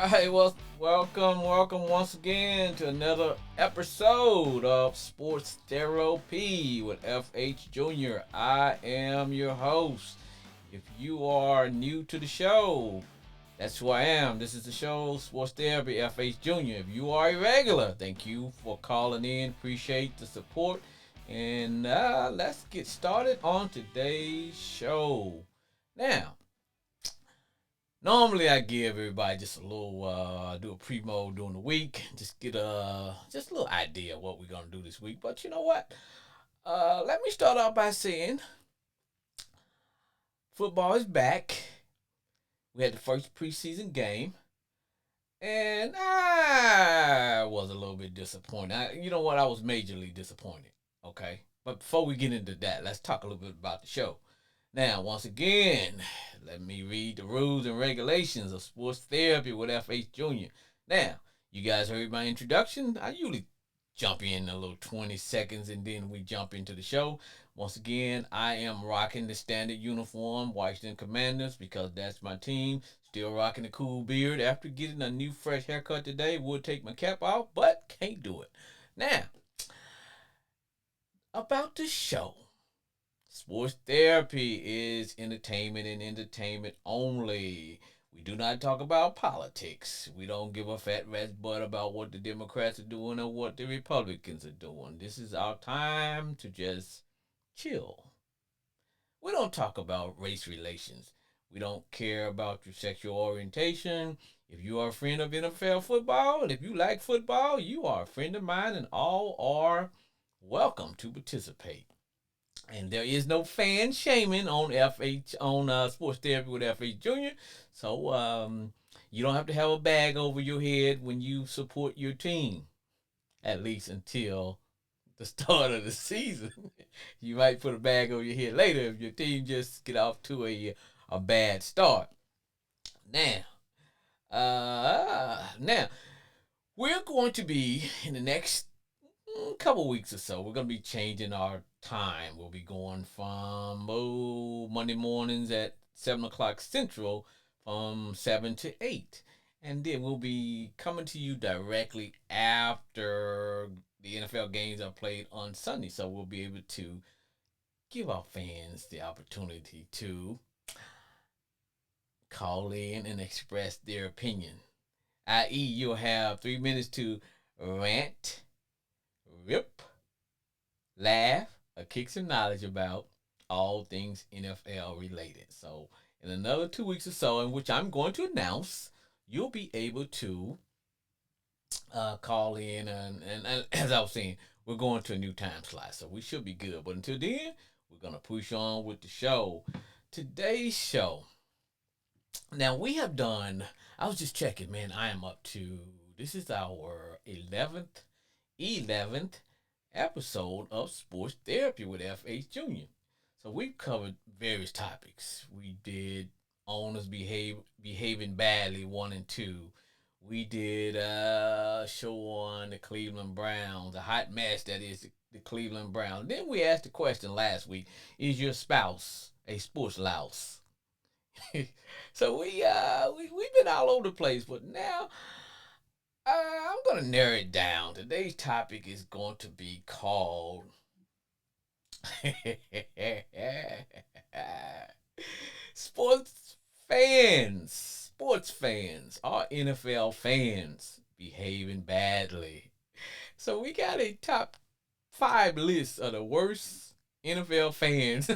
right, well, welcome once again to another episode of Sports Therapy with FH Jr. I am your host. If you are new to the show, that's who I am. This is the show, Sports Therapy, FH Jr. If you are a regular, thank you for calling in. Appreciate the support. And let's get started on today's show. Now, normally I give everybody just a little do a primo during the week, just get a little idea of what we're gonna do this week. But you know what? Let me start off by saying football is back. We had the first preseason game, and I was a little bit disappointed. You know what? I was majorly disappointed. Okay, but before we get into that, let's talk a little bit about the show. Now, once again, let me read the rules and regulations of sports therapy with FH Jr. Now, you guys heard my introduction. I usually jump in a little 20 seconds and then we jump into the show. Once again, I am rocking the standard uniform, Washington Commanders, because that's my team. Still rocking the cool beard. After getting a new fresh haircut today, would take my cap off, but can't do it. Now, about the show. Sports therapy is entertainment and entertainment only. We do not talk about politics. We don't give a fat rat's butt about what the Democrats are doing or what the Republicans are doing. This is our time to just chill. We don't talk about race relations. We don't care about your sexual orientation. If you are a friend of NFL football, and if you like football, you are a friend of mine, and all are welcome to participate. And there is no fan shaming on FH on Sports Therapy with FH Jr. So you don't have to have a bag over your head when you support your team, at least until the start of the season. You might put a bag over your head later if your team just get off to a bad start. Now, now we're going to be in the next couple weeks or so. We're gonna be changing our time. We'll be going from Monday mornings at 7 o'clock Central, from 7 to 8, and then we'll be coming to you directly after the NFL games are played on Sunday. So we'll be able to give our fans the opportunity to call in and express their opinion. I.e., you'll have 3 minutes to rant, rip, laugh, or kick some knowledge about all things NFL related. So, in another 2 weeks or so, in which I'm going to announce, you'll be able to call in. And as I was saying, we're going to a new time slot. So, we should be good. But until then, we're going to push on with the show. Today's show. Now, we have done, I was just checking, man, I am up to, this is our 11th episode of Sports Therapy with FH Jr. So we've covered various topics. We did owners behaving badly 1 and 2. We did a show on the Cleveland Browns, a hot mess that is the Cleveland Browns. Then we asked the question last week: is your spouse a sports louse? So we've been all over the place, but now I'm gonna narrow it down. Today's topic is going to be called sports fans. Sports fans are NFL fans behaving badly. So we got a top 5 list of the worst NFL fans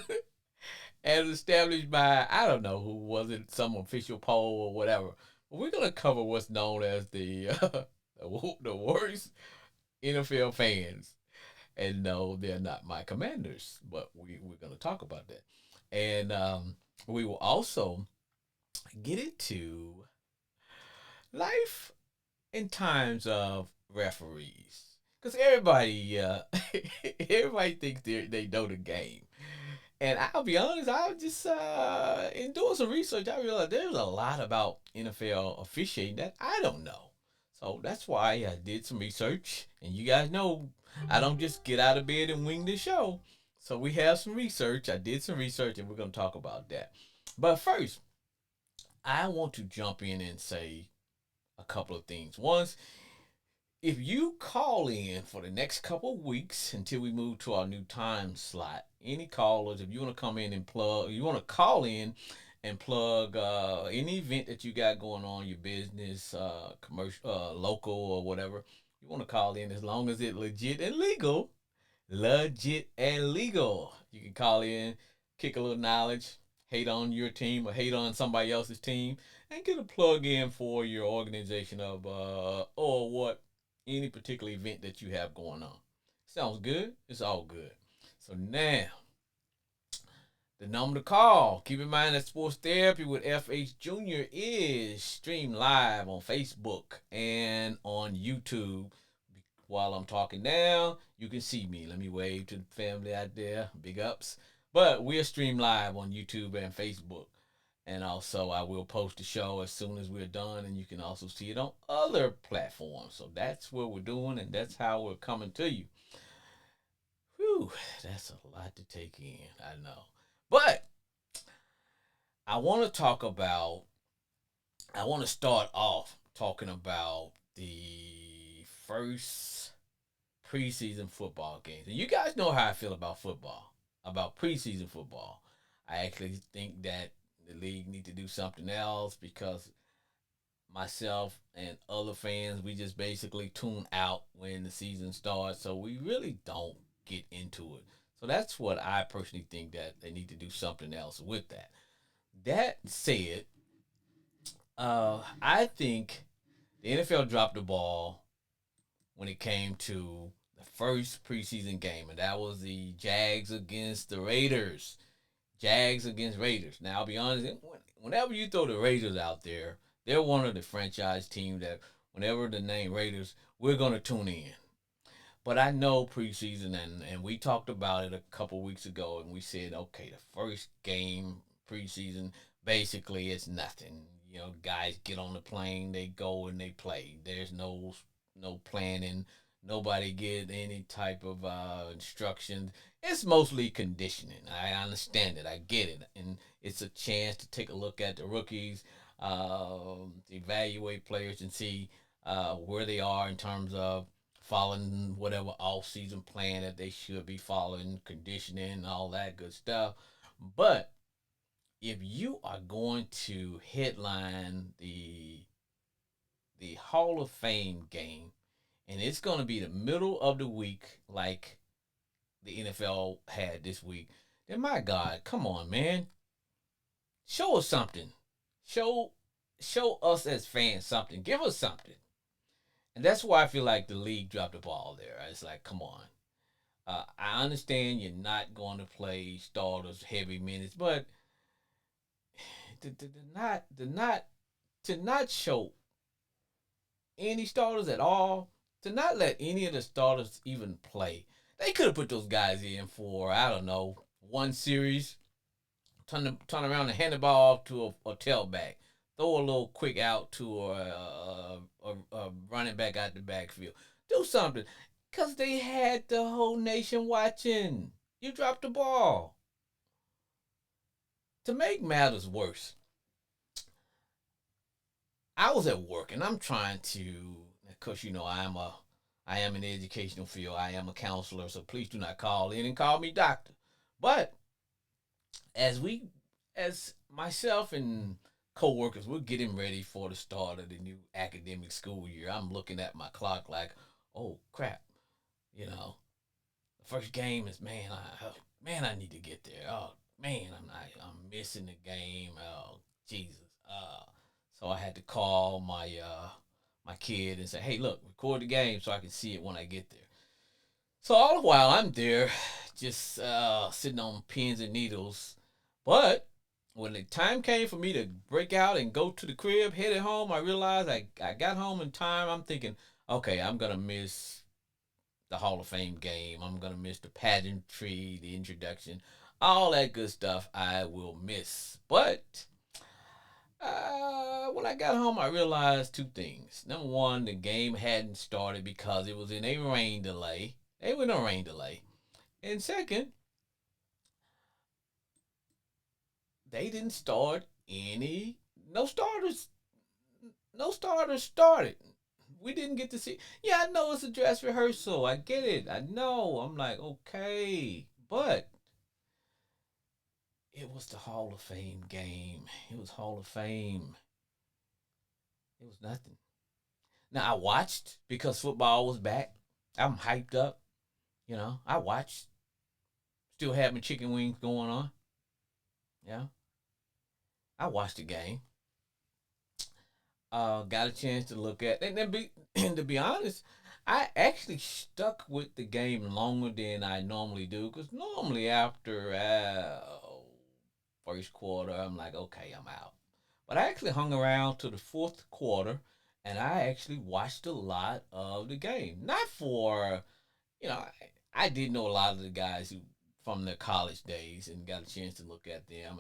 as established by, I don't know who was it, some official poll or whatever. But we're gonna cover what's known as the worst NFL fans. And no, they're not my Commanders, but we're gonna talk about that. And we will also get into life in times of referees. Because everybody thinks they know the game. And I'll be honest, I was just in doing some research, I realized there's a lot about NFL officiating that I don't know. So that's why I did some research. And you guys know I don't just get out of bed and wing the show. So we have some research. I did some research and we're going to talk about that. But first, I want to jump in and say a couple of things. Once, if you call in for the next couple of weeks until we move to our new time slot, any callers, if you want to come in and plug, you want to call in and plug any event that you got going on, your business, commercial, local, or whatever, you want to call in as long as it's legit and legal. Legit and legal. You can call in, kick a little knowledge, hate on your team or hate on somebody else's team, and get a plug in for your organization of or what any particular event that you have going on. Sounds good? It's all good. So now the number to call. Keep in mind that Sports Therapy with FH Jr. is streamed live on Facebook and on YouTube. While I'm talking now, you can see me. Let me wave to the family out there. Big ups. But we're streamed live on YouTube and Facebook. And also, I will post the show as soon as we're done, and you can also see it on other platforms. So that's what we're doing, and that's how we're coming to you. Whew, that's a lot to take in, I know. But I want to talk about, I want to start off talking about the first preseason football games. And you guys know how I feel about football, about preseason football. I actually think that the league need to do something else because myself and other fans, we just basically tune out when the season starts. So we really don't get into it. So that's what I personally think that they need to do something else with that. That said, I think the NFL dropped the ball when it came to the first preseason game, and that was the Jags against the Raiders. Jags against Raiders. Now, I'll be honest, whenever you throw the Raiders out there, they're one of the franchise teams that whenever the name Raiders, we're going to tune in. But I know preseason, and we talked about it a couple weeks ago, and we said, okay, the first game preseason, basically it's nothing. You know, guys get on the plane, they go and they play. There's no planning. Nobody get any type of instructions. It's mostly conditioning. I understand it. I get it, and it's a chance to take a look at the rookies, evaluate players, and see where they are in terms of following whatever off-season plan that they should be following, conditioning, all that good stuff. But if you are going to headline the Hall of Fame game, and it's going to be the middle of the week, like the NFL had this week, then my God, come on, man, show us something. Show show us as fans something. Give us something. And that's why I feel like the league dropped the ball there. It's like, come on. I understand you're not going to play starters heavy minutes, but to not show any starters at all, to not let any of the starters even play. They could have put those guys in for, I don't know, one series, turn around and hand the ball off to a tailback, throw a little quick out to a running back out the backfield. Do something. Because they had the whole nation watching. You dropped the ball. To make matters worse, I was at work and I'm trying to, of course, you know, I am in the educational field. I am a counselor, so please do not call in and call me doctor. But as we, as myself and co-workers, we're getting ready for the start of the new academic school year. I'm looking at my clock like, oh crap, you know, the first game is man, I need to get there. Oh man, I'm missing the game. Oh Jesus. So I had to call my kid and say, hey, look, record the game so I can see it when I get there. So all the while I'm there, just sitting on pins and needles. But when the time came for me to break out and go to the crib, headed home, I realized I got home in time. I'm thinking, okay, I'm gonna miss the Hall of Fame game. I'm gonna miss the pageantry, the introduction, all that good stuff. I will miss. But when I got home, I realized two things. Number one, the game hadn't started because it was in a rain delay. They were in a rain delay. And second, they didn't start any no starters. No starters started. We didn't get to see. Yeah, I know it's a dress rehearsal. I get it. I know. I'm like, okay. But it was the Hall of Fame game. It was Hall of Fame. It was nothing. Now, I watched because football was back. I'm hyped up. I watched. Still had my chicken wings going on. Yeah. I watched the game. Got a chance to look at and then be and to be honest, I actually stuck with the game longer than I normally do because normally after first quarter I'm like, okay, I'm out. But I actually hung around to the fourth quarter, and I actually watched a lot of the game. Not for I did know a lot of the guys who from their college days and got a chance to look at them.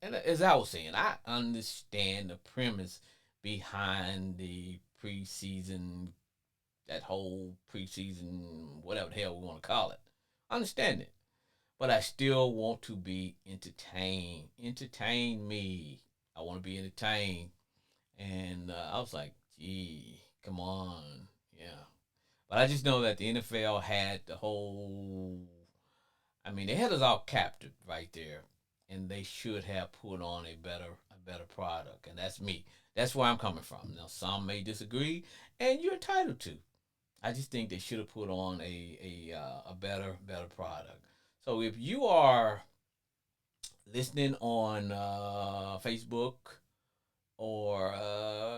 And as I was saying, I understand the premise behind the preseason, that whole preseason, whatever the hell we want to call it. I understand it, but I still want to be entertained. Entertain me. I want to be entertained. And I was like, gee, come on. Yeah. But I just know that the NFL had the whole. I mean, they had us all captive right there, and they should have put on a better product, and that's me. That's where I'm coming from. Now, some may disagree, and you're entitled to. I just think they should have put on a better product. So if you are listening on Facebook, or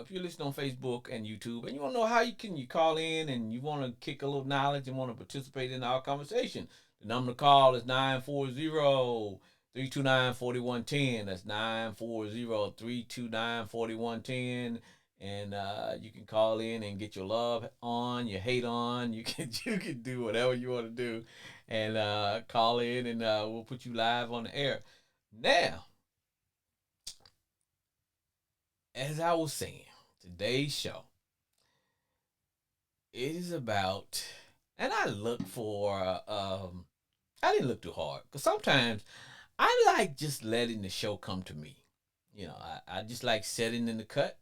if you're listening on Facebook and YouTube and you want to know how you call in and you want to kick a little knowledge and want to participate in our conversation, the number to call is 940-329-4110. That's 940-329-4110. And you can call in and get your love on, your hate on. You can do whatever you want to do, and call in, and we'll put you live on the air. Now, as I was saying, today's show, it is about, and I look for, I didn't look too hard because sometimes I like just letting the show come to me. I just like sitting in the cut.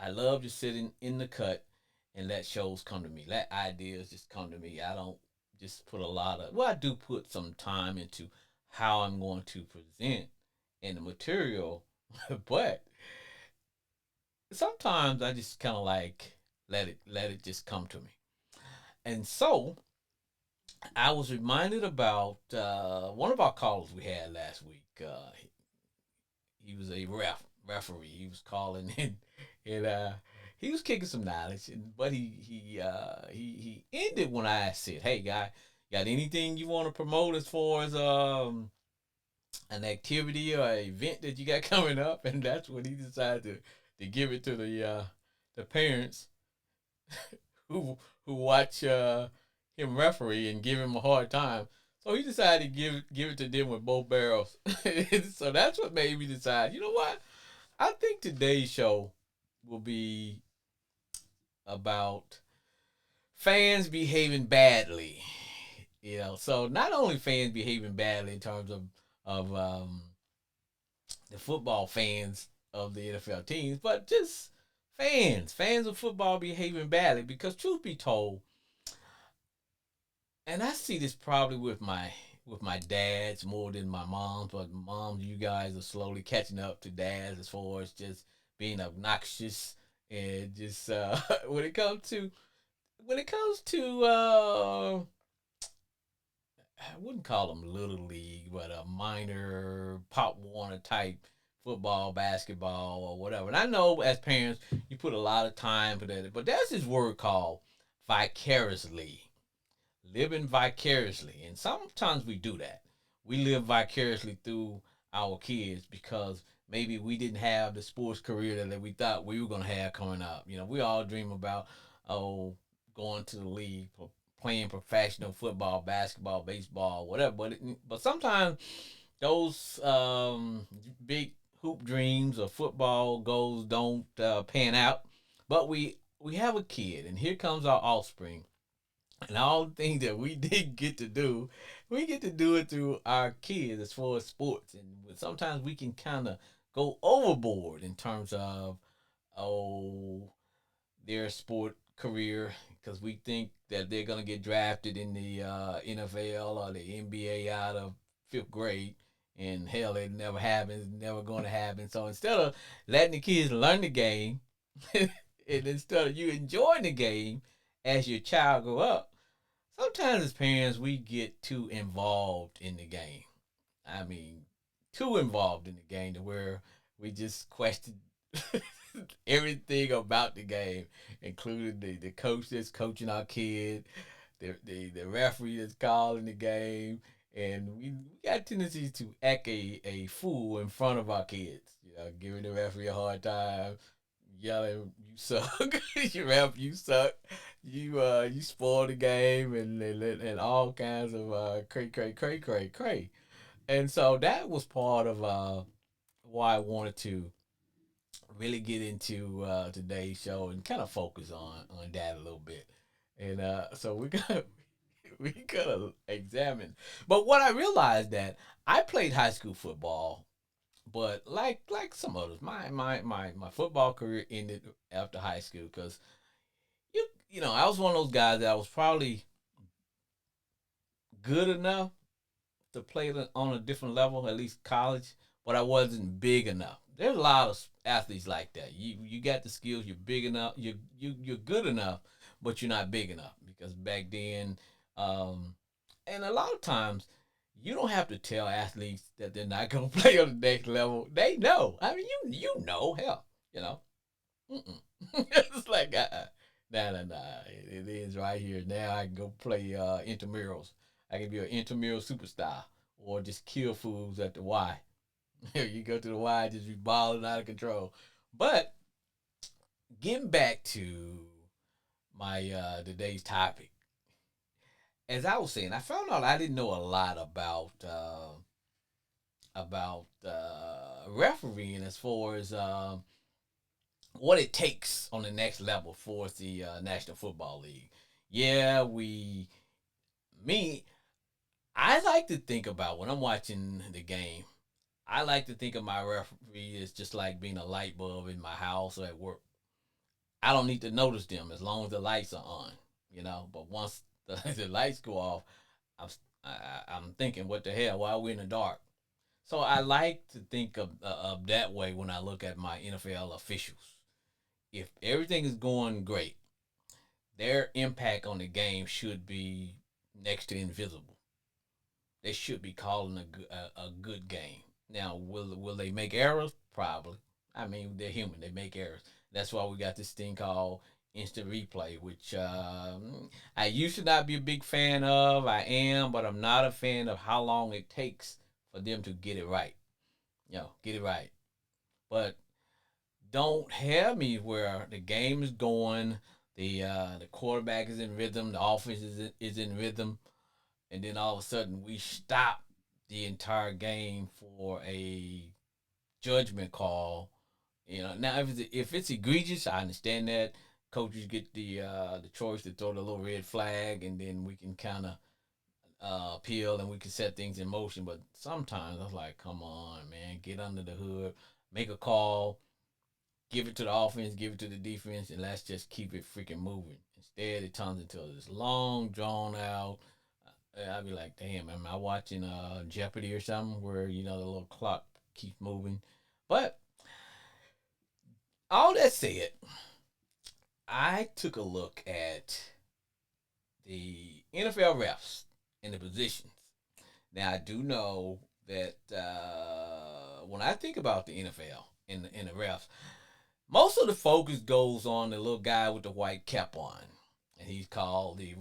I love just sitting in the cut and let shows come to me. Let ideas just come to me. I don't just put a lot of, well, I do put some time into how I'm going to present in the material, but sometimes I just kind of like let it just come to me. And so I was reminded about one of our callers we had last week. He was a referee. He was calling in, and he was kicking some knowledge. But he ended when I said, "Hey, guy, got anything you want to promote as far as an activity or an event that you got coming up?" And that's when he decided to give it to the parents who watch him referee and give him a hard time. So he decided to give it to them with both barrels. So that's what made me decide. You know what? I think today's show will be about fans behaving badly. So not only fans behaving badly in terms of the football fans of the NFL teams, but just fans of football behaving badly. Because truth be told, and I see this probably with my dads more than my moms, but moms, you guys are slowly catching up to dads as far as just being obnoxious and just when it comes to I wouldn't call them little league, but a minor Pop Warner type football, basketball, or whatever. And I know as parents, you put a lot of time for that, but there's this word called vicariously, living vicariously. And sometimes we do that. We live vicariously through our kids because maybe we didn't have the sports career that we thought we were going to have coming up. We all dream about, oh, going to the league, playing professional football, basketball, baseball, whatever. But sometimes those big hoop dreams or football goals don't pan out. But we have a kid, and here comes our offspring, and all the things that we didn't get to do, we get to do it through our kids as far as sports. And sometimes we can kind of go overboard in terms of oh their sport career because we think that they're gonna get drafted in the NFL or the NBA out of fifth grade. And hell, it never happens, never going to happen. So instead of letting the kids learn the game, and instead of you enjoying the game as your child grow up, sometimes as parents we get too involved in the game. I mean, too involved in the game to where we just question everything about the game, including the coach that's coaching our kid, the referee that's calling the game, and we got tendencies to act a fool in front of our kids. You know, giving the referee a hard time, yelling, "You suck! You ref, you suck! You spoil the game," and all kinds of cray. And so that was part of why I wanted to really get into today's show and kind of focus on that a little bit. And so we got we gotta examine. But what I realized that I played high school football, but like some others, my football career ended after high school because you know I was one of those guys that I was probably good enough to play on a different level, at least college, but I wasn't big enough. There's a lot of athletes like that. You got the skills, you're big enough, you're good enough, but you're not big enough because back then, um, and a lot of times, you don't have to tell athletes that they're not gonna play on the next level. They know. I mean, you know, hell, you know. Mm-mm. It's like nah. It is right here now. I can go play intramurals. I can be an intramural superstar or just kill fools at the Y. You go to the Y, just be balling out of control. But getting back to my today's topic, as I was saying, I found out I didn't know a lot about refereeing as far as what it takes on the next level for the National Football League. Yeah, me, I like to think about when I'm watching the game. I like to think of my referee as just like being a light bulb in my house or at work. I don't need to notice them as long as the lights are on, you know. But once the lights go off, I'm I'm thinking, what the hell? Why are we in the dark? So I like to think of that way when I look at my NFL officials. If everything is going great, their impact on the game should be next to invisible. They should be calling a good game. Now, will they make errors? Probably. I mean, they're human. They make errors. That's why we got this thing called instant replay, which I used to not be a big fan of. I am, but I'm not a fan of how long it takes for them to get it right. You know, get it right. But don't have me where the game is going, the quarterback is in rhythm, the offense is in rhythm, and then all of a sudden we stop the entire game for a judgment call. You know, now if it's egregious, I understand that. Coaches get the choice to throw the little red flag, and then we can kind of appeal and we can set things in motion. But sometimes I was like, come on, man, get under the hood, make a call, give it to the offense, give it to the defense, and let's just keep it freaking moving. Instead, it turns into this long, drawn out. I'd be like, damn, am I watching Jeopardy or something where you know the little clock keeps moving? But all that said, I took a look at the NFL refs and the positions. Now I do know that when I think about the NFL and the refs, most of the focus goes on the little guy with the white cap on, and he's called the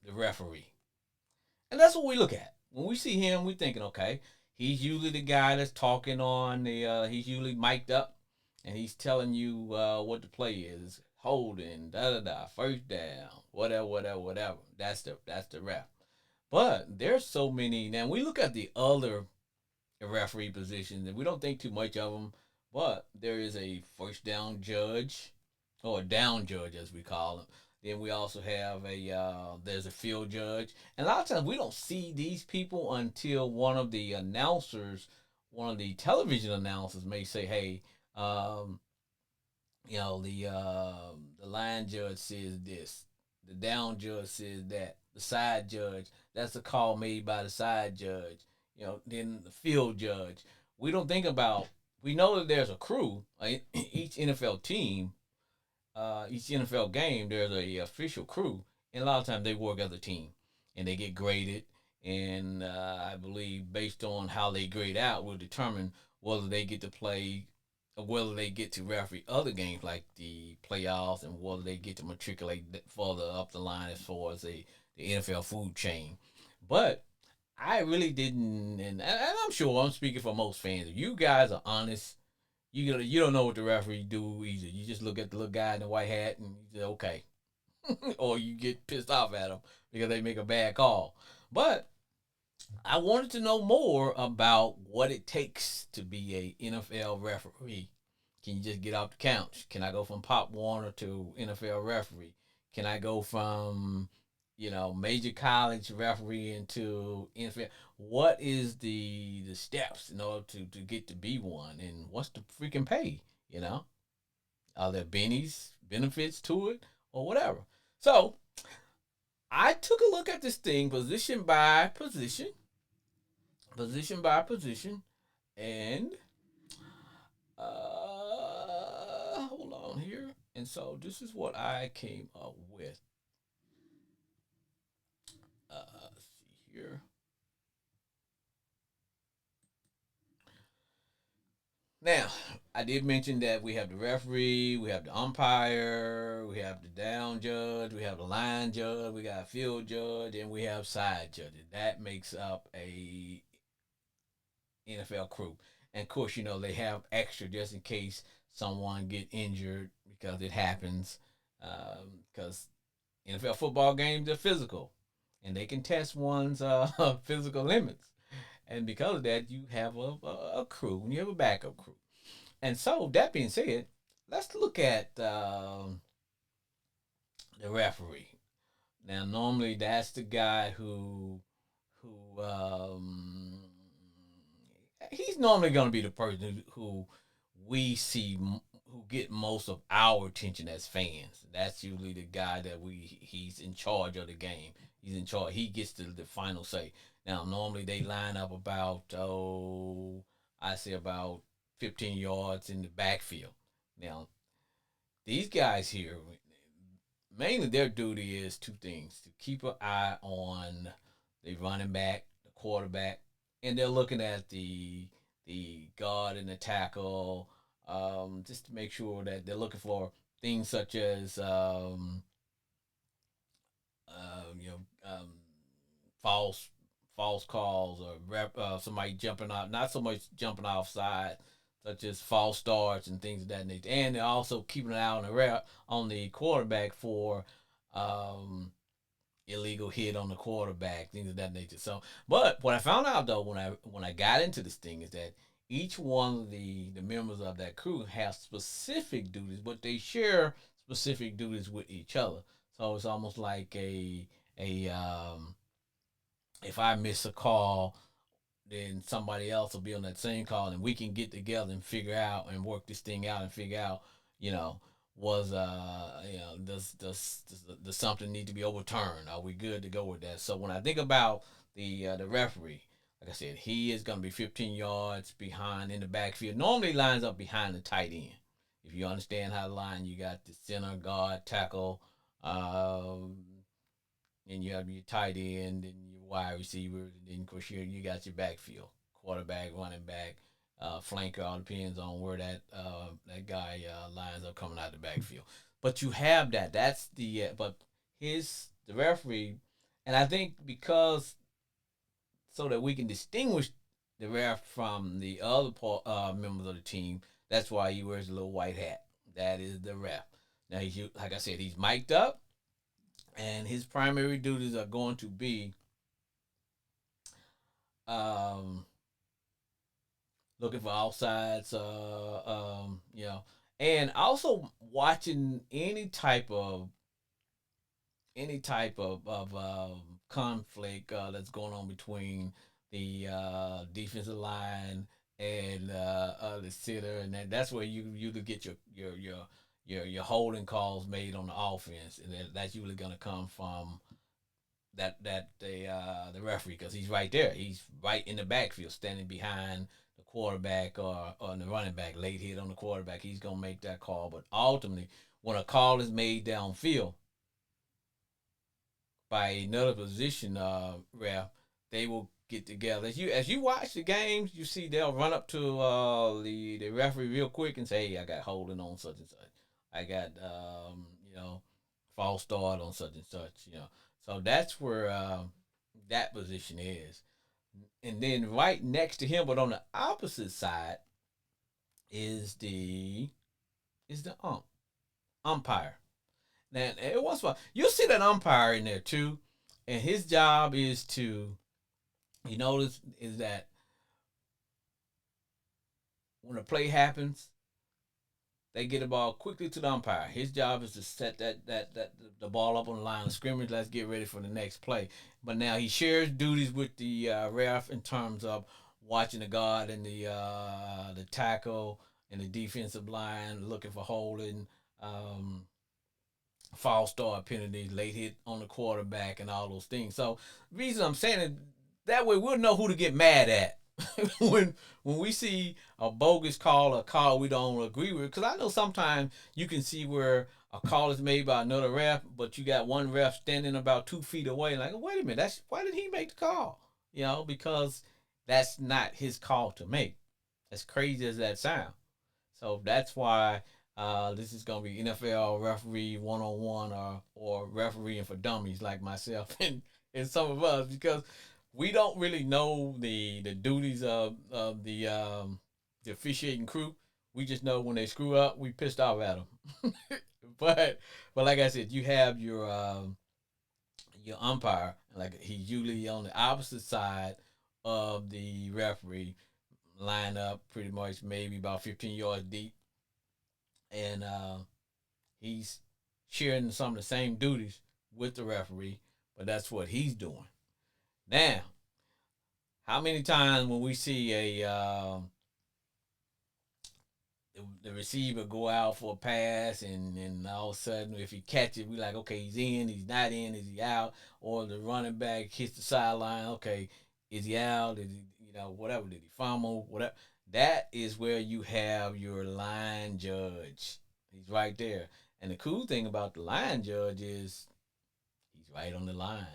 referee. And that's what we look at. When we see him, we're thinking, okay, he's usually the guy that's talking on he's usually mic'd up, and he's telling you what the play is, holding, first down, whatever. That's the ref. But there's so many. Now, we look at the other referee positions, and we don't think too much of them. But there is a first down judge, or a down judge as we call him. Then we also have there's a field judge, and a lot of times we don't see these people until one of the television announcers may say, "Hey, um, The line judge says this, the down judge says that, the side judge, that's a call made by the side judge. Then the field judge. We don't think about. We know that there's a crew. Each NFL team, each NFL game, there's a official crew, and a lot of times they work as a team, and they get graded. And I believe based on how they grade out, will determine whether they get to play, or whether they get to referee other games like the playoffs, and whether they get to matriculate further up the line as far as the NFL food chain. But I really didn't, and I'm sure I'm speaking for most fans. If you guys are honest, you don't know what the referee do either. You just look at the little guy in the white hat and you say okay, or you get pissed off at them because they make a bad call. But I wanted to know more about what it takes to be a NFL referee. Can you just get off the couch? Can I go from Pop Warner to NFL referee? Can I go from major college referee into NFL? What is the steps in order to get to be one? And what's the freaking pay? You know, are there benefits to it, or whatever? So I took a look at this thing position by position, position by position, and hold on here. And so this is what I came up with. Let's see here. Now, I did mention that we have the referee, we have the umpire, we have the down judge, we have the line judge, we got a field judge, and we have side judges. That makes up a NFL crew. And of course, they have extra just in case someone get injured, because it happens. Because NFL football games are physical, and they can test one's physical limits. And because of that, you have a crew, and you have a backup crew. And so, that being said, let's look at the referee. Now, normally that's the guy who he's normally going to be the person who we see, who get most of our attention as fans. That's usually the guy that he's in charge of the game. He's in charge. He gets the final say. Now, normally they line up about I say about 15 yards in the backfield. Now, these guys here, mainly their duty is two things: to keep an eye on the running back, the quarterback, and they're looking at the guard and the tackle, just to make sure that they're looking for things such as you know false false calls, or somebody jumping out, not so much jumping offside, such as false starts and things of that nature. And they're also keeping an eye on the quarterback for um, illegal hit on the quarterback, things of that nature. So, but what I found out though, when I got into this thing, is that each one of the members of that crew have specific duties, but they share specific duties with each other. So it's almost like a if I miss a call, then somebody else will be on that same call, and we can get together and figure out and work this thing out and figure out, you know, was does something need to be overturned? Are we good to go with that? So when I think about the referee, like I said, he is going to be 15 yards behind in the backfield. Normally lines up behind the tight end. If you understand how to line, you got the center, guard, tackle, um, and you have your tight end and your wide receivers, and then of course you got your backfield, quarterback, running back, flanker. All depends on where that guy lines up coming out the backfield. But you have that. That's but the referee, and I think because so that we can distinguish the ref from the other members of the team, that's why he wears a little white hat. That is the ref. Now like I said, he's mic'd up, and his primary duties are going to be um, looking for offsides, and also watching any type of conflict that's going on between the defensive line and the center, and that's where you get your holding calls made on the offense, and that's usually going to come from the referee, because he's right there. He's right in the backfield, standing behind the quarterback or the running back. Late hit on the quarterback, he's gonna make that call. But ultimately, when a call is made downfield by another position ref, they will get together. As you watch the games, you see they'll run up to the referee real quick and say, "Hey, I got holding on such and such. I got false start on such and such." So that's where that position is. And then right next to him, but on the opposite side, is the umpire. Now it was fun. You'll see that umpire in there too, and his job is to, you notice, is that when a play happens, they get the ball quickly to the umpire. His job is to set that the ball up on the line of scrimmage. Let's get ready for the next play. But now he shares duties with the ref in terms of watching the guard and the tackle and the defensive line, looking for holding, um, false start penalties, late hit on the quarterback, and all those things. So the reason I'm saying it, that way we'll know who to get mad at when we see a bogus call, a call we don't agree with. Because I know sometimes you can see where a call is made by another ref, but you got one ref standing about 2 feet away. Like, wait a minute, that's why did he make the call? Because that's not his call to make. As crazy as that sounds. So that's why this is gonna be NFL referee 101, or refereeing for dummies like myself and some of us, because we don't really know the duties of the officiating crew. We just know when they screw up, we pissed off at them. but like I said, you have your umpire, like he's usually on the opposite side of the referee, line up pretty much maybe about 15 yards deep, and he's sharing some of the same duties with the referee, but that's what he's doing. Now, how many times when we see the receiver go out for a pass, and all of a sudden if he catches it, we like, okay, he's in, he's not in, is he out? Or the running back hits the sideline, okay, is he out? Is he, whatever, did he fumble? Whatever. That is where you have your line judge. He's right there. And the cool thing about the line judge is he's right on the line.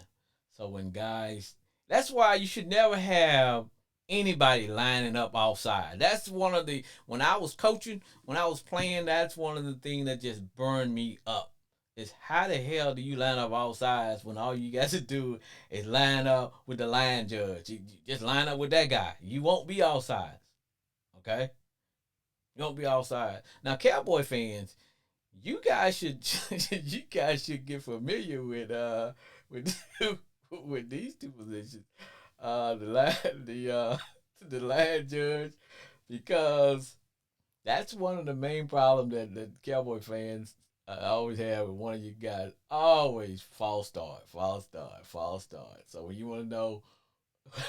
So when guys, that's why you should never have anybody lining up outside. That's one of the, when I was coaching, when I was playing, that's one of the things that just burned me up. Is how the hell do you line up outside when all you got to do is line up with the line judge? You just line up with that guy. You won't be outside. Okay? You won't be outside. Now, Cowboy fans, you guys should you guys should get familiar with with these two positions. The line the line judge, because that's one of the main problems that Cowboy fans always have with one of you guys. Always false start, false start, false start. So when you want to know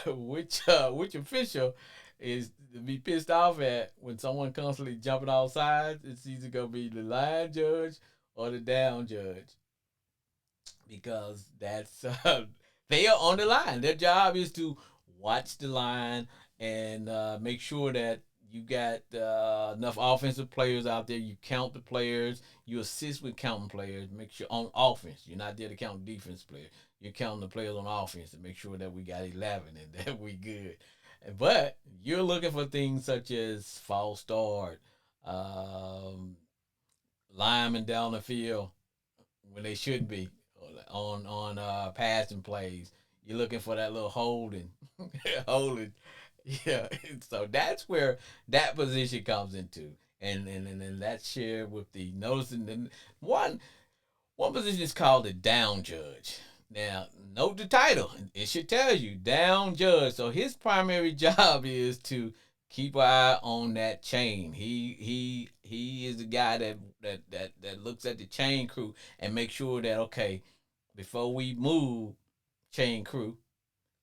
which official is to be pissed off at when someone constantly jumping outside, it's either gonna be the line judge or the down judge, because that's they are on the line. Their job is to watch the line and make sure that you got enough offensive players out there. You count the players. You assist with counting players. Make sure on offense, you're not there to count defense players. You're counting the players on offense to make sure that we got 11 and that we good. But you're looking for things such as false start, um, linemen down the field when they should be on passing plays. You're looking for that little holding, holding. Yeah, so that's where that position comes into, and that's shared with the noticing. And one position is called the down judge. Now, note the title. It should tell you down judge. So his primary job is to keep an eye on that chain. He is the guy that looks at the chain crew and make sure that, okay, before we move chain crew,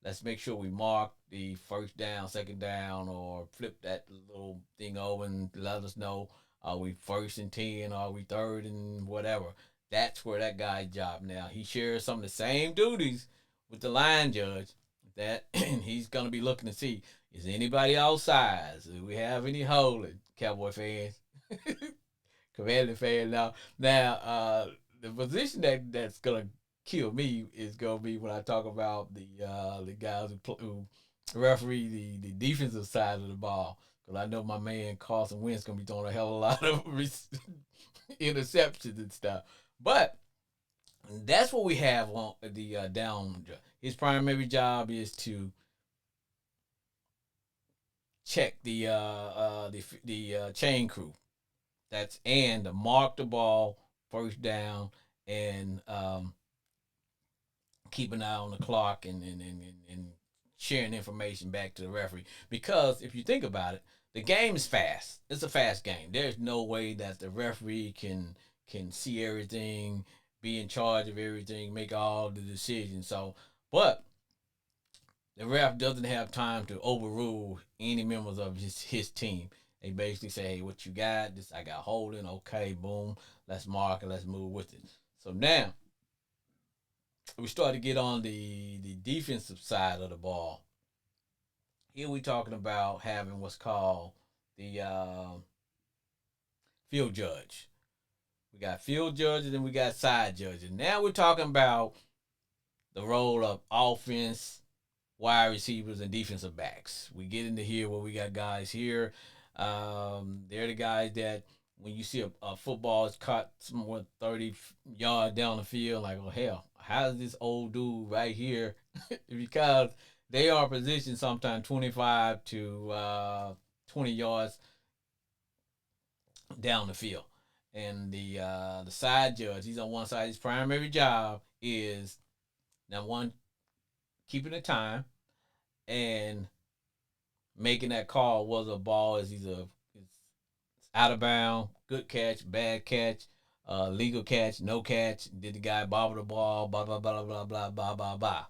let's make sure we mark the first down, second down, or flip that little thing over and let us know Are we first and 10? Are we third and whatever? That's where that guy's job now. He shares some of the same duties with the line judge. That he's gonna be looking to see, is anybody outside? Do we have any holding? Cowboy fans, Commander fans. Now, the position that's gonna kill me is gonna be when I talk about the guys who referee the defensive side of the ball. Because I know my man Carson Wentz gonna be throwing a hell of a lot of interceptions and stuff. But that's what we have on the down. His primary job is to check the chain crew. That's and to mark the ball first down and keep an eye on the clock and sharing information back to the referee. Because if you think about it, the game is fast. It's a fast game. There's no way that the referee can see everything, be in charge of everything, make all the decisions. So, but the ref doesn't have time to overrule any members of his team. They basically say, "Hey, what you got? This I got holding. Okay, boom. Let's mark it. Let's move with it." So now we start to get on the defensive side of the ball. Here we talking about having what's called the field judge. We got field judges and we got side judges. Now we're talking about the role of offense, wide receivers, and defensive backs. We get into here where we got guys here. They're the guys that when you see a football is caught somewhere 30 yards down the field, like, oh hell, how's this old dude right here? Because they are positioned sometimes 25 to 20 yards down the field. And the side judge, he's on one side. His primary job is now one, keeping the time and making that call whether a ball is either out of bound, good catch, bad catch, legal catch, no catch. Did the guy bobble the ball? Blah blah blah blah blah blah blah blah.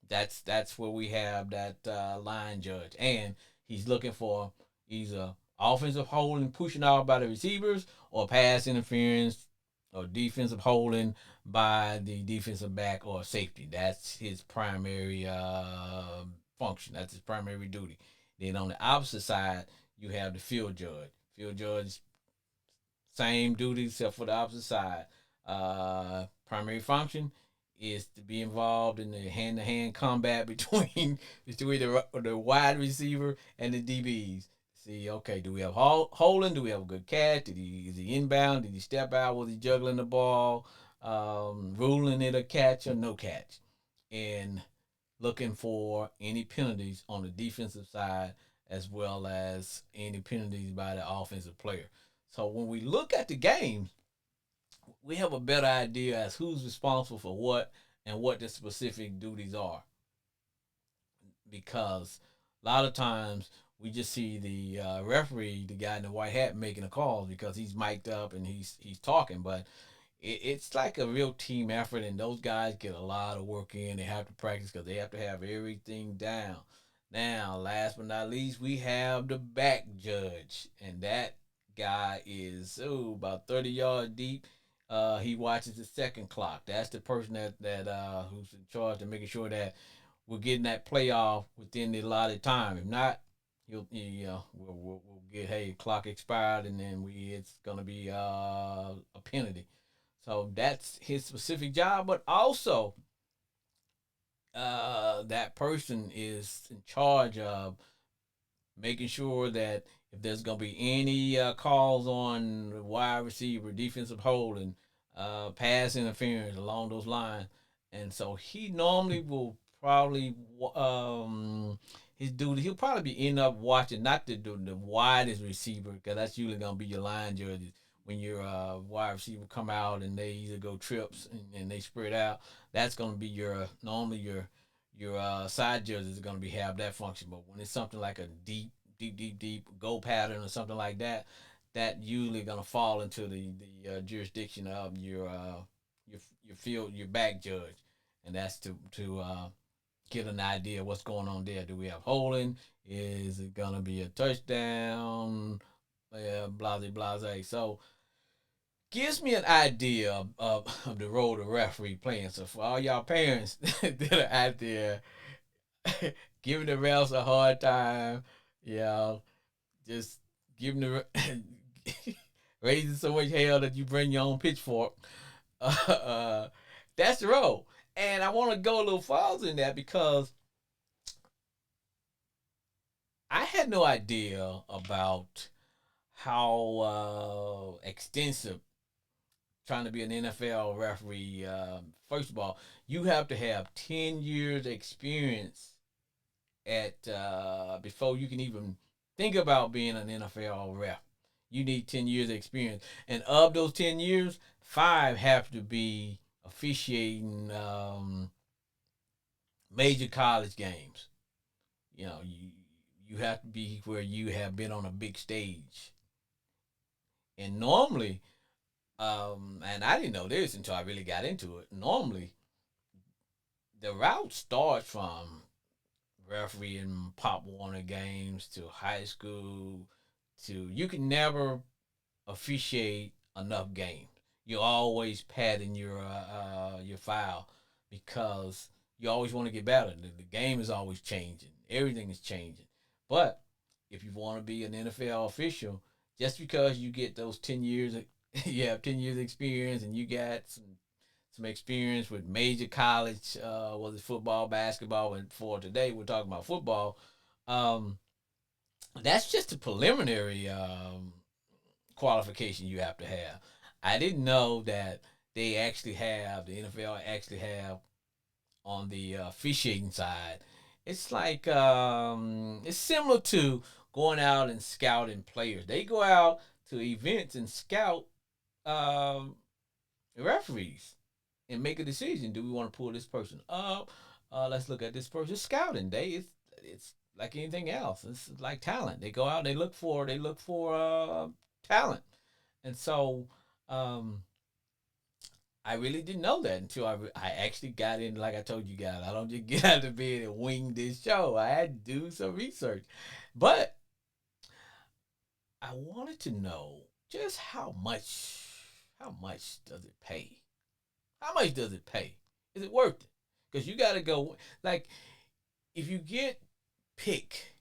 That's where we have that line judge, and he's looking for either offensive holding, pushing out by the receivers, or pass interference, or defensive holding by the defensive back or safety. That's his primary function. That's his primary duty. Then on the opposite side, you have the field judge. Field judge, same duty except for the opposite side. Primary function is to be involved in the hand-to-hand combat between the wide receiver and the DBs. See, okay, do we have holding? Do we have a good catch? Is he inbound? Did he step out? Was he juggling the ball? Ruling it a catch or no catch? And looking for any penalties on the defensive side as well as any penalties by the offensive player. So when we look at the game, we have a better idea as who's responsible for what and what the specific duties are. Because a lot of times we just see the referee, the guy in the white hat, making the calls because he's mic'd up and he's talking, but it's like a real team effort, and those guys get a lot of work in. They have to practice because they have to have everything down. Now, last but not least, we have the back judge, and that guy is about 30 yards deep. He watches the second clock. That's the person that who's in charge of making sure that we're getting that playoff within the allotted time. If not, we'll get, hey, clock expired, and then it's gonna be a penalty. So that's his specific job, but also that person is in charge of making sure that if there's going to be any calls on wide receiver, defensive holding, pass interference along those lines. And so he normally will probably his duty. He'll probably be end up watching not the widest receiver because that's usually going to be your line judges. When your wide receiver come out and they either go trips and they spread out, that's going to be your normally your side judges are going to be have that function. But when it's something like a deep go pattern or something like that, that usually going to fall into the jurisdiction of your field your back judge, and that's to get an idea of what's going on there. Do we have holding? Is it going to be a touchdown? Yeah, blase blase. So gives me an idea of the role the referee playing. So for all y'all parents that are out there giving the refs a hard time, you know, just giving the raising so much hell that you bring your own pitchfork. Uh, that's the role. And I want to go a little farther than that because I had no idea about how extensive trying to be an NFL referee. First of all, you have to have 10 years experience at before you can even think about being an NFL ref. You need 10 years experience, and of those 10 years, 5 have to be officiating major college games. You know, you have to be where you have been on a big stage, and normally, and I didn't know this until I really got into it. Normally, the route starts from refereeing Pop Warner games to high school to you can never officiate enough games. You're always padding your file because you always want to get better. The game is always changing. Everything is changing. But if you want to be an NFL official, just because you get those 10 years, you have 10 years experience, and you got some experience with major college, was it football, basketball, and for today we're talking about football. Um, that's just a preliminary qualification you have to have. I didn't know that they actually have the NFL actually have on the officiating side. It's like it's similar to going out and scouting players. They go out to events and scout um, referees and make a decision. Do we want to pull this person up? Let's look at this person. Scouting day. It's like anything else. It's like talent. They go out. And they look for talent. And so I really didn't know that until I actually got in. Like I told you guys, I don't just get out of bed and wing this show. I had to do some research, but I wanted to know just how much does it pay? How much does it pay? Is it worth it? Because you got to go. Like, if you get picked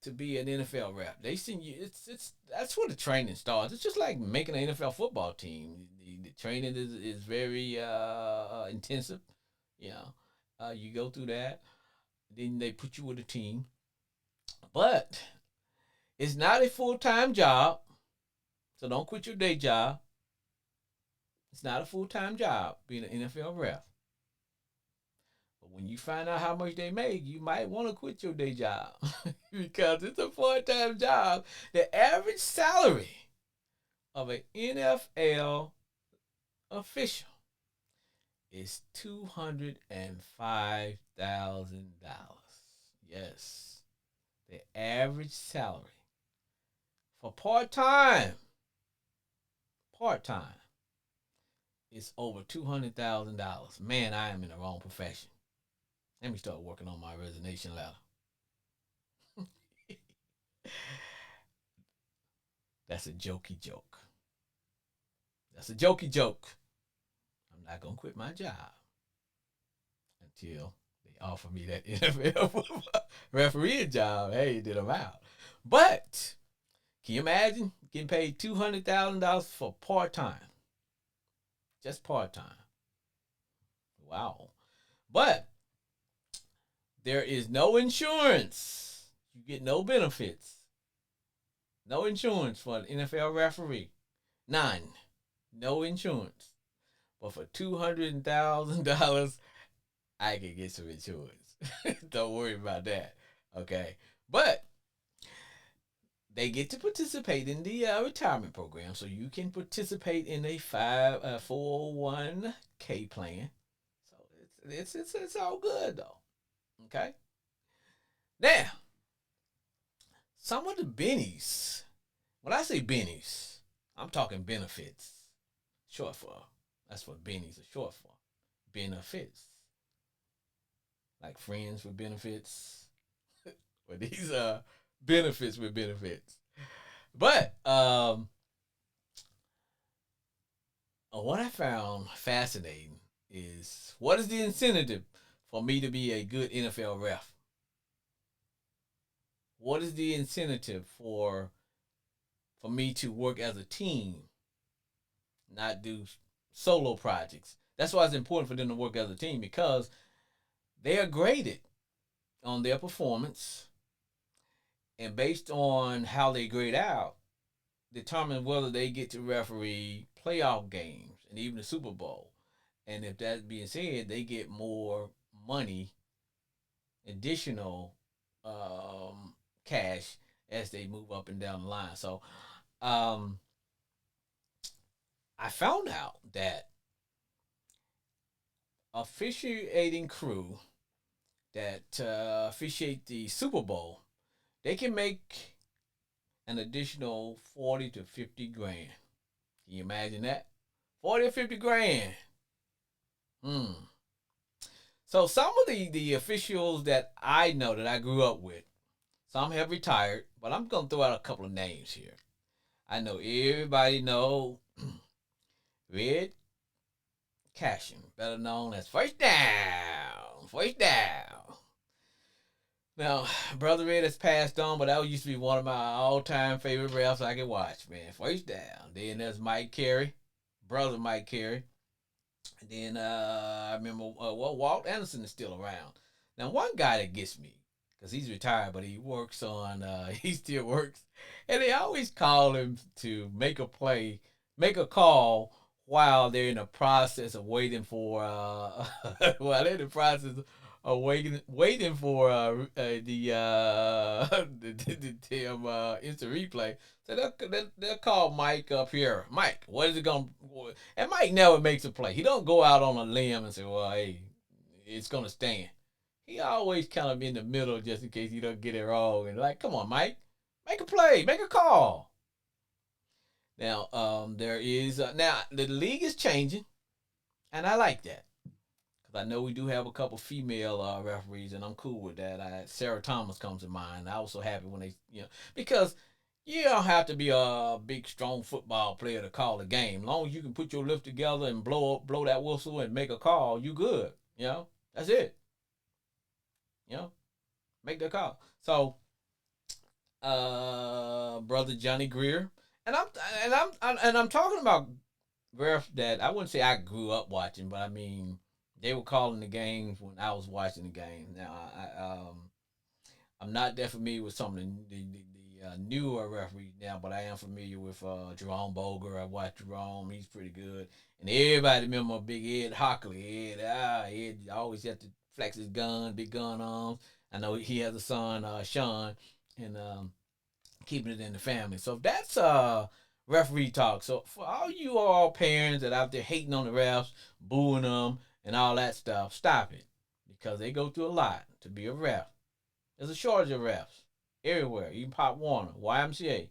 to be an NFL rep, they send you. It's that's where the training starts. It's just like making an NFL football team. The training is very intensive. You know, you go through that. Then they put you with a team, but it's not a full time job. So don't quit your day job. It's not a full time job being an NFL rep. But when you find out how much they make, you might want to quit your day job because it's a part-time job. The average salary of an NFL official is $205,000. Yes, the average salary for part time is over $200,000. Man, I am in the wrong profession. Let me start working on my resignation letter. That's a jokey joke. That's a jokey joke. I'm not gonna quit my job until they offer me that NFL referee job. Hey, did I'm out. But can you imagine getting paid $200,000 for part time? Just part time. Wow. But there is no insurance. You get no benefits. No insurance for an NFL referee. None. No insurance. But for $200,000, I can get some insurance. Don't worry about that. Okay. But they get to participate in the retirement program, so you can participate in a 401k plan. So it's all good though. Okay. Now, some of the bennies. When I say bennies, I'm talking benefits. Short for that's what bennies are short for. Benefits. Like friends with benefits. But these are benefits with benefits. But what I found fascinating is what is the incentive for me to be a good NFL ref? What is the incentive for me to work as a team, not do solo projects? That's why it's important for them to work as a team because they are graded on their performance, and based on how they grade out, determine whether they get to referee playoff games and even the Super Bowl. And if that being said, they get more money, additional um, cash as they move up and down the line. So um, I found out that officiating crew that officiate the Super Bowl, they can make an additional 40 to 50 grand. Can you imagine that? 40 or 50 grand. Hmm. So some of the officials that I know that I grew up with, some have retired, but I'm gonna throw out a couple of names here. I know everybody know Red Cashin, better known as First Down. First Down. Now, Brother Red has passed on, but that used to be one of my all-time favorite refs I could watch, man. First Down. Then there's Mike Carey, brother Mike Carey. And then I remember, Walt Anderson is still around. Now, one guy that gets me, because he's retired, but he works on, he still works, and they always call him to make a play, make a call while they're in the process of waiting for, while they're in the process of waiting for the damn instant replay. So they'll call Mike up here. Mike, what is it going to. And Mike never makes a play. He don't go out on a limb and say, well, hey, it's going to stand. He always kind of in the middle just in case he don't get it wrong. And like, come on, Mike, make a play, make a call. Now, there is, now the league is changing, and I like that. Because I know we do have a couple female referees, and I'm cool with that. Sarah Thomas comes to mind. I was so happy when they, because you don't have to be a big, strong football player to call a game. As long as you can put your lips together and blow that whistle and make a call, you good. That's it. You know, make the call. So, brother Johnny Greer, and I'm talking about refs that I wouldn't say I grew up watching, but I mean they were calling the games when I was watching the game. Now, I'm not that familiar with some of the newer referees now, but I am familiar with Jerome Boger. I watched Jerome; he's pretty good. And everybody remember Big Ed Hockley. Ed always had to flex his gun, big gun arms. I know he has a son, Sean, and keeping it in the family. So that's referee talk. So for all you all parents that out there hating on the refs, booing them, and all that stuff, stop it because they go through a lot to be a ref. There's a shortage of refs everywhere, even Pop Warner, YMCA,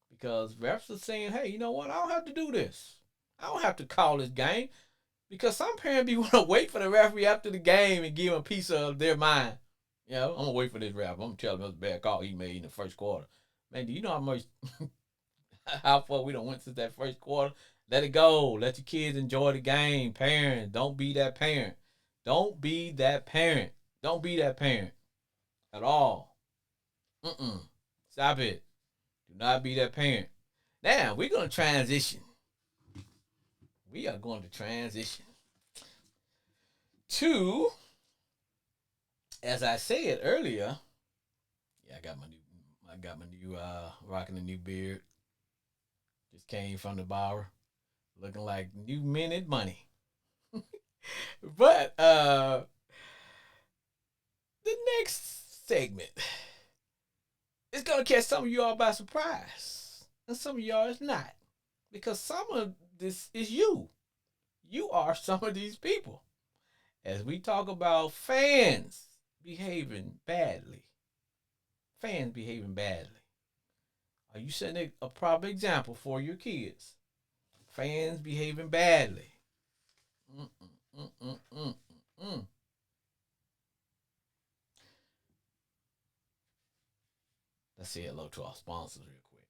because refs are saying, "Hey, you know what? I don't have to do this. I don't have to call this game." Because some parents be want to wait for the referee after the game and give him a piece of their mind. I'm gonna wait for this ref. I'm gonna tell him it was a bad call he made in the first quarter. Man, do you know how much how far we don't went since that first quarter? Let it go. Let your kids enjoy the game. Parents, don't be that parent. Don't be that parent. Don't be that parent at all. Mm-mm. Stop it. Do not be that parent. Now we're gonna transition. We are going to transition to, as I said earlier. Yeah, I got my new rocking a new beard. Just came from the bar, looking like new minted money. But the next segment is gonna catch some of y'all by surprise, and some of y'all is not, because some of this is you. You are some of these people. As we talk about fans behaving badly, fans behaving badly. Are you setting a proper example for your kids? Fans behaving badly. Mm-mm-mm-mm-mm. Let's say hello to our sponsors real quick.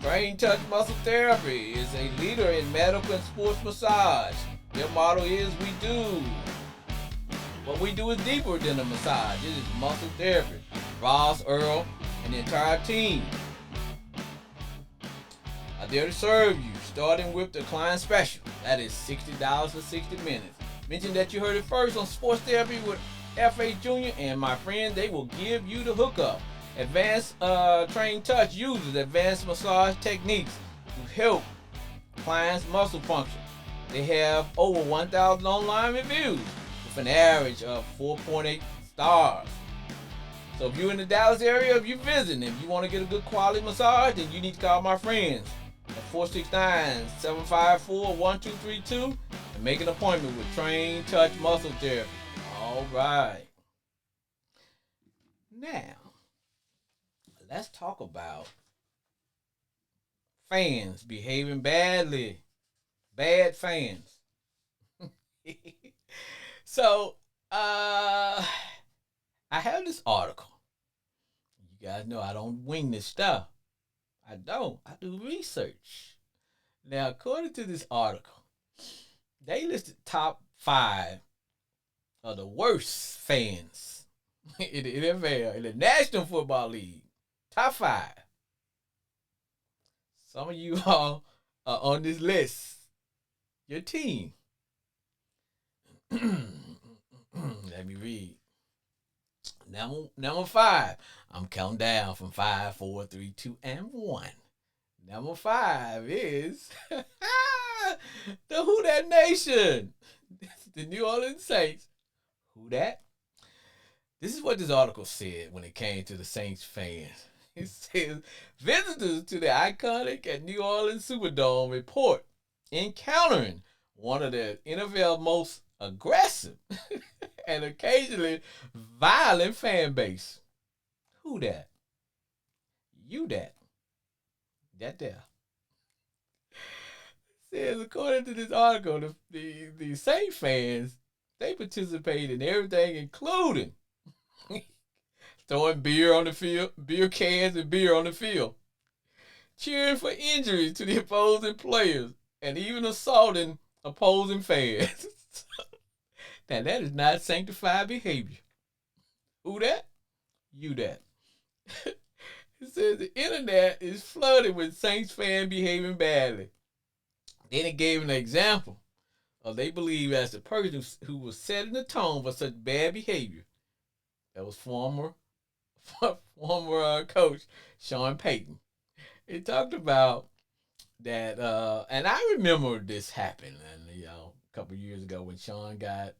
Brain Touch Muscle Therapy is a leader in medical and sports massage. Their motto is we do. What we do is deeper than a massage. It is muscle therapy. Ross, Earl, and the entire team are there to serve you, starting with the client special. That is $60 for 60 minutes. Mention that you heard it first on Sports Therapy with F.A. Jr. and my friend. They will give you the hookup. Advanced Train Touch uses advanced massage techniques to help clients' muscle function. They have over 1,000 online reviews with an average of 4.8 stars. So if you're in the Dallas area, if you're visiting, if you want to get a good quality massage, then you need to call my friends at 469-754-1232 and make an appointment with Train Touch Muscle Therapy. All right. Now, let's talk about fans behaving badly. Bad fans. So, I have this article. You guys know I don't wing this stuff. I don't. I do research. Now, according to this article, they listed top 5 of the worst fans in the NFL, in the National Football League. Top 5. Some of you all are on this list. Your team. Let me read. Number 5. I'm counting down from 5, 4, 3, 2, and 1. Number 5 is the Who Dat Nation. The New Orleans Saints. Who dat? This is what this article said when it came to the Saints fans. It says, visitors to the iconic and New Orleans Superdome report encountering one of the NFL's most aggressive and occasionally violent fan base. Who dat? You dat. That there. It says, according to this article, the Saint fans, they participate in everything, including throwing beer on the field, beer cans and beer on the field, cheering for injuries to the opposing players, and even assaulting opposing fans. Now, that is not sanctified behavior. Who that? You that. It says the internet is flooded with Saints fans behaving badly. Then it gave an example of they believe as the person who was setting the tone for such bad behavior. That was former coach Sean Payton. It talked about that, and I remember this happened, and a couple of years ago when Sean got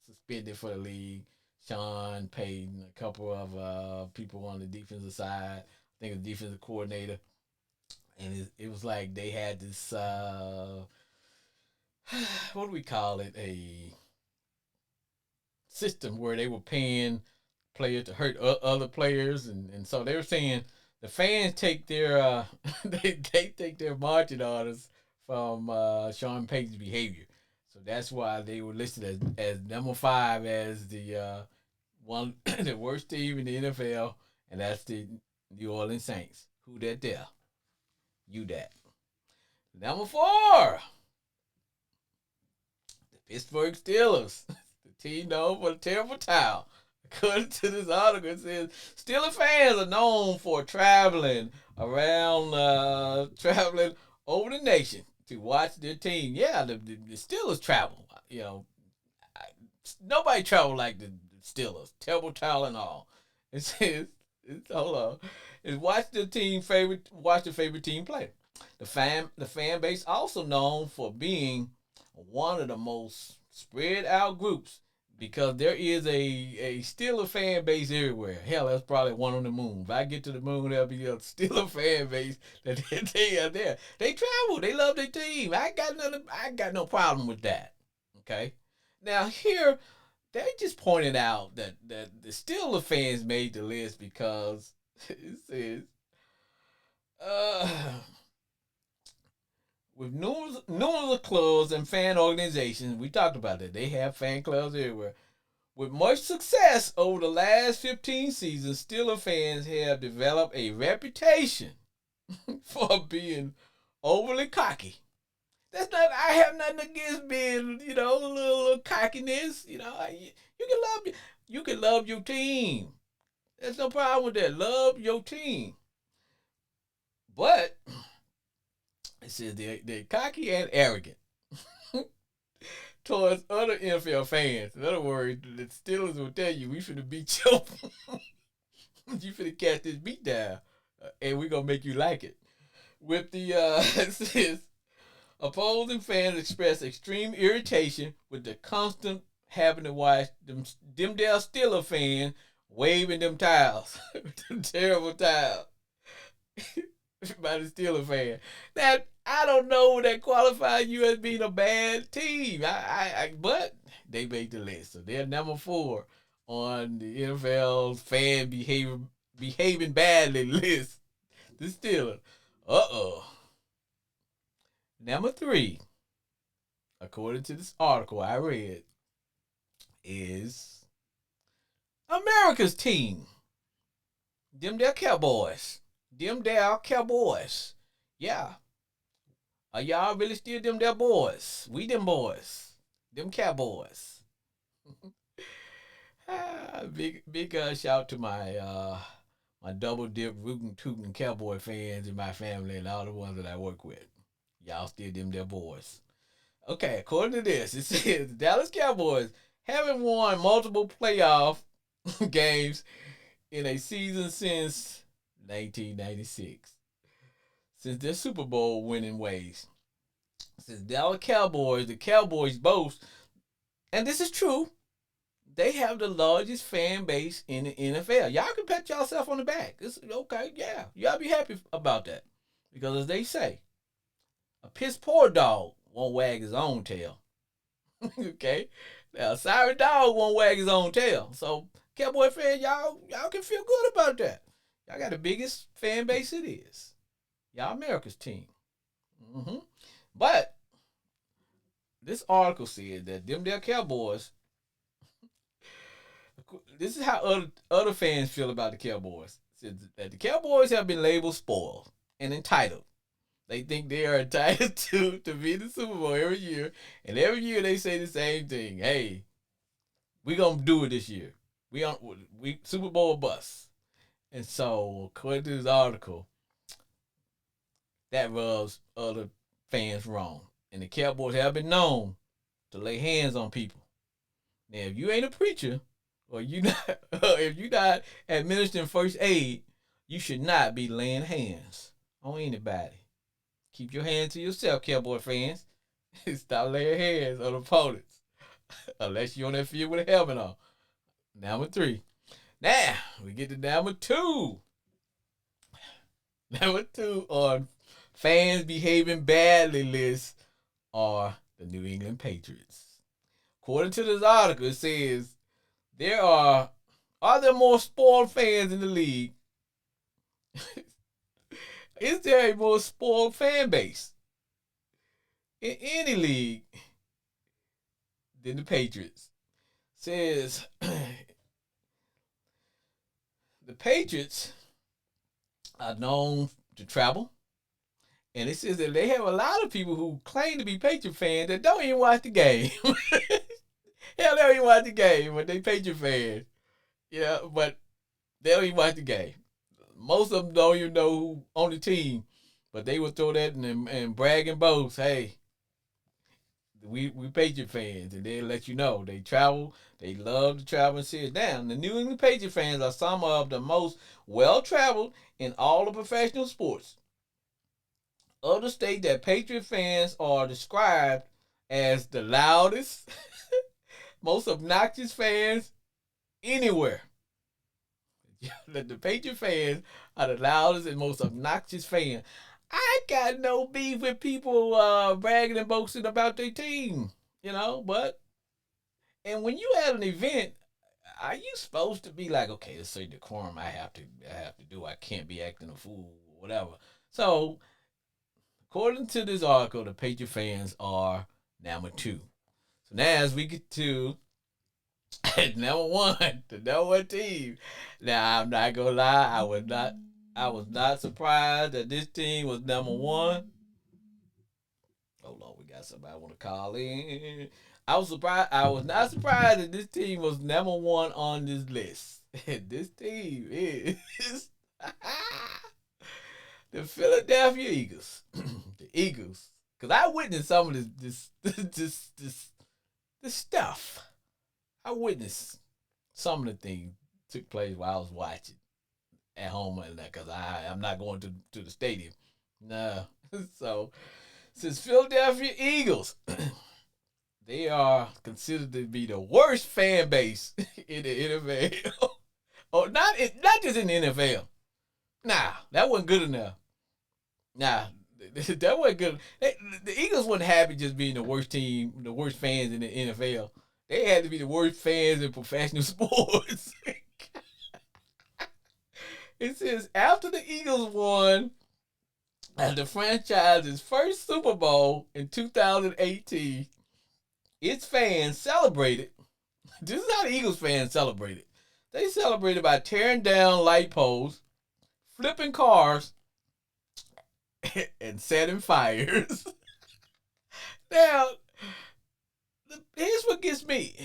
suspended for the league. Sean Payton, a couple of people on the defensive side, I think the defensive coordinator, and it was like they had this what do we call it, a system where they were paying players to hurt other players, and so they were saying the fans take their they take their marching orders from Sean Payton's behavior. So that's why they were listed as number 5 as the one the worst team in the NFL, and that's the New Orleans Saints. Who that there? You that. Number 4, the Pittsburgh Steelers, the team known for the terrible towel. According to this article, it says Steelers fans are known for traveling over the nation to watch their team. Yeah, the Steelers travel. Nobody travel like the Steelers. Terrible towel and all. It says, hold on. It's watch the favorite team play. The fan base also known for being one of the most spread out groups, because there is a Steeler fan base everywhere. Hell, that's probably one on the moon. If I get to the moon, there'll be a Steeler fan base that they are there. They travel. They love their team. I got no problem with that. Okay. Now here, they just pointed out that the Steeler fans made the list because it says, with numerous clubs and fan organizations, we talked about that. They have fan clubs everywhere. With much success over the last 15 seasons, Steelers fans have developed a reputation for being overly cocky. That's not. I have nothing against being, a little cockiness. You can love you can love your team. There's no problem with that. Love your team, but it says they're cocky and arrogant towards other NFL fans. In other words, the Steelers will tell you, we finna beat you. You finna catch this beat down, and we gonna make you like it. With the it says opposing fans express extreme irritation with the constant having to watch them damn Steeler fans waving them towels, them terrible towels by the Steeler fan. That I don't know that qualifies you as being a bad team. But they made the list, so they're number 4 on the NFL fan behaving badly list. The Steelers. Number 3, according to this article I read, is America's team. Them there Cowboys. Them there Cowboys. Yeah. Are y'all really still them there boys? We them boys. Them Cowboys. Big shout to my double dip rootin' tootin' Cowboy fans in my family and all the ones that I work with. Y'all still them there boys. Okay, according to this, it says the Dallas Cowboys haven't won multiple playoff games in a season since 1996. Since their Super Bowl winning ways. Since Dallas Cowboys, the Cowboys boast, and this is true, they have the largest fan base in the NFL. Y'all can pat yourself on the back. It's okay, yeah. Y'all be happy about that. Because as they say, a piss poor dog won't wag his own tail. Okay? Now, a sorry dog won't wag his own tail. So, Cowboy fans, y'all can feel good about that. Y'all got the biggest fan base it is. Y'all America's team. Mm-hmm. But this article said that them there Cowboys, this is how other fans feel about the Cowboys. Said that the Cowboys have been labeled spoiled and entitled. They think they are entitled to be in the Super Bowl every year, and every year they say the same thing. Hey, we gonna do it this year. We Super Bowl bust. And so, according to this article, that rubs other fans wrong. And the Cowboys have been known to lay hands on people. Now, if you ain't a preacher, or if you not administering first aid, you should not be laying hands on anybody. Keep your hands to yourself, Cowboy fans. Stop laying hands on opponents. Unless you're on that field with a helmet on. Number 3. Now, we get to number 2. Number 2 on fans behaving badly list are the New England Patriots. According to this article, it says are there more spoiled fans in the league? Is there a more spoiled fan base in any league than the Patriots? Says the Patriots are known to travel, and it says that they have a lot of people who claim to be Patriot fans that don't even watch the game. Hell, they don't even watch the game, but they Patriot fans. Yeah, but they don't even watch the game. Most of them don't even know who on the team, but they will throw that and brag and boast. Hey, we Patriot fans, and they'll let you know they travel. They love to travel and sit down. The New England Patriot fans are some of the most well-traveled in all of professional sports. Others state that Patriot fans are described as the loudest, most obnoxious fans anywhere. The Patriot fans are the loudest and most obnoxious fans. I got no beef with people bragging and boasting about their team, but and when you at an event, are you supposed to be like, okay, let's say decorum I have to do. I can't be acting a fool or whatever. So according to this article, the Patriot fans are number 2. So now as we get to number 1, the number 1 team. Now I'm not gonna lie, I was not I was not surprised that this team was number one. Hold on, we got somebody want to call in. I was surprised. I was not surprised that this team was number one on this list. This team is the Philadelphia Eagles. The Eagles, because I witnessed some of this stuff. I witnessed some of the things took place while I was watching at home, because I'm not going to the stadium. No, so since Philadelphia Eagles, they are considered to be the worst fan base in the NFL. Oh, not just in the NFL. Nah, that wasn't good enough. Nah, that wasn't good. The Eagles wasn't happy just being the worst team, the worst fans in the NFL. They had to be the worst fans in professional sports. It says after the Eagles won the franchise's first Super Bowl in 2018, its fans celebrated. This is how the Eagles fans celebrated. They celebrated by tearing down light poles, flipping cars, and setting fires. Now, here's what gets me.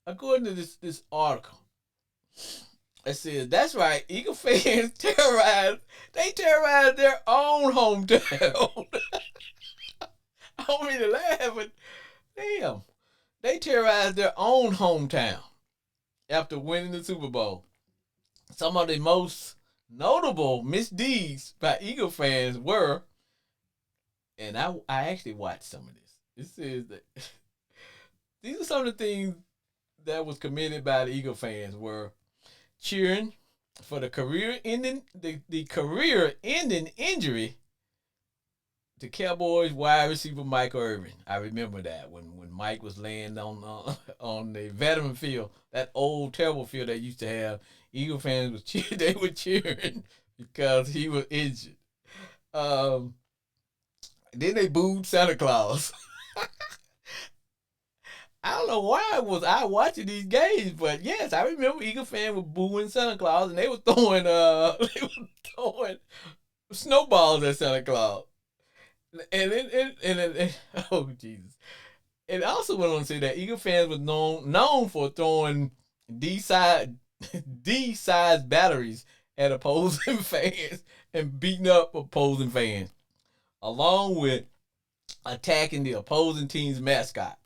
According to this article, it says that's right. Eagle fans terrorized their own hometown. I don't mean to laugh, but damn, they terrorized their own hometown after winning the Super Bowl. Some of the most notable misdeeds by Eagle fans were, and I actually watched some of this. It says that these are some of the things that was committed by the Eagle fans were cheering for the career-ending injury to Cowboys wide receiver Michael Irvin. I remember that when Mike was laying on the veteran field, that old terrible field they used to have. Eagle fans was cheering. They were cheering because he was injured. Then they booed Santa Claus. I don't know why was I watching these games, but yes, I remember Eagle fans were booing Santa Claus, and they were throwing snowballs at Santa Claus. And oh Jesus! It also went on to say that Eagle fans was known for throwing D-size batteries at opposing fans and beating up opposing fans, along with attacking the opposing team's mascot.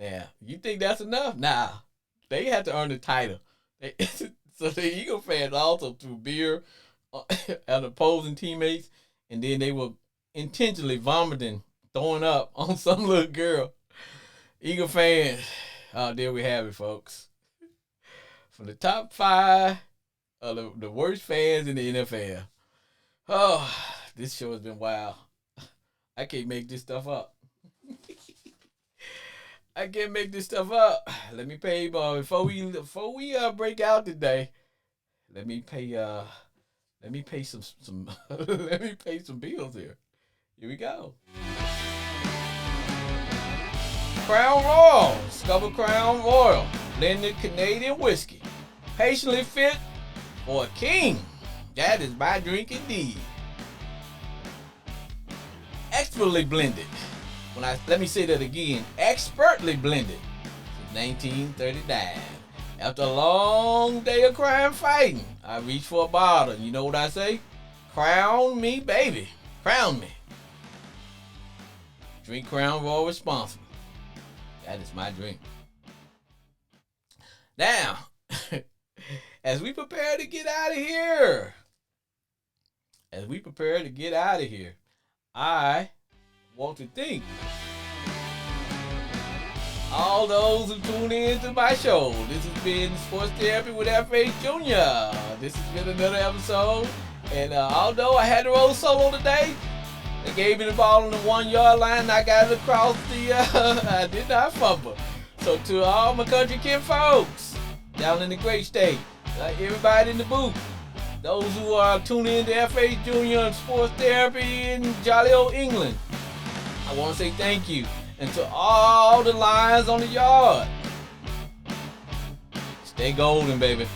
Now, you think that's enough? Nah, they had to earn the title. So the Eagle fans also threw beer at opposing teammates, and then they were intentionally vomiting, throwing up on some little girl. Eagle fans, there we have it, folks. From the top 5 of the worst fans in the NFL. Oh, this show has been wild. I can't make this stuff up. I can't make this stuff up. Let me pay, before we break out today. Let me pay some let me pay some bills here. Here we go. Crown Royal. Discover Crown Royal. Blended Canadian whiskey. Patiently fit for a king. That is my drink indeed. Expertly blended. Let me say that again. Expertly blended since 1939. After a long day of crime fighting, I reached for a bottle. You know what I say? Crown me, baby. Crown me. Drink Crown Royal responsibly. That is my drink. Now, as we prepare to get out of here, I want to thank all those who tune in to my show. This has been Sports Therapy with F.H. Jr. This has been another episode. And although I had to roll solo today, they gave me the ball on the 1-yard line and I got it across the, I did not fumble. So to all my country kin folks down in the great state, everybody in the booth, those who are tuning in to F.H. Jr. and Sports Therapy in jolly old England, I want to say thank you. And to all the lions on the yard, stay golden, baby.